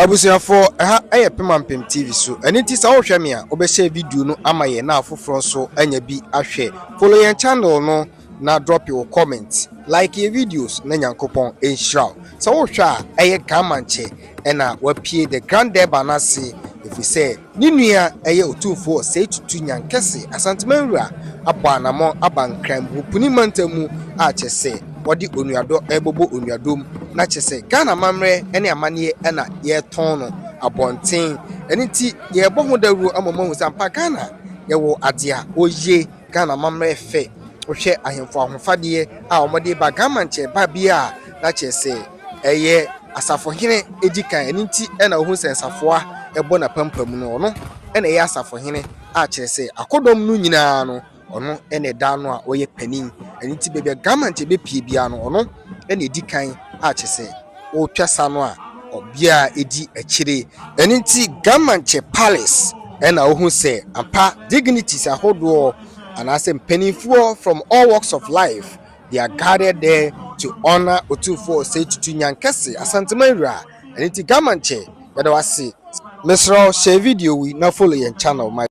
Abusuafo Pemampem TV so aniti sa wo hwe me a obehye video no amaye na afoforo so anya bi ahwe follow your channel no na drop your comment like your videos na nyankopon enhira sa wo hwe a gamanche na wapie the grand Durbar na se if we say ni nua Otumfour Osei Tutu Nyamkese Asante abanamo abankram hupuni mantamu a chese wodi onuado ebobo onuadom na chese Ghana mamre ene amane na ye ton no abonten eniti ye bo ho daru amama hu sampa Ghana ye wo ade a oye Ghana mamre fe ohwe ahemfo ahofade a omode ba gamanche ba bia na chese Asantehene edikan eniti na hu sensafoa ebo na pampam no no ene Asantehene a chese akodom no nyina no ono ene dano a oye panin eniti bebe gamanche be pie bia no ono ene edikan a chese o twasa no a obia edi akire eniti gamanche palace ena ohun se ampa dignities ahodo anase mpanimfo from all walks of life they are gathered there to honor Otumfour Osei Tutu Nyamkese Asantehene eniti gamanche yada wase mesro share video we na follow your channel my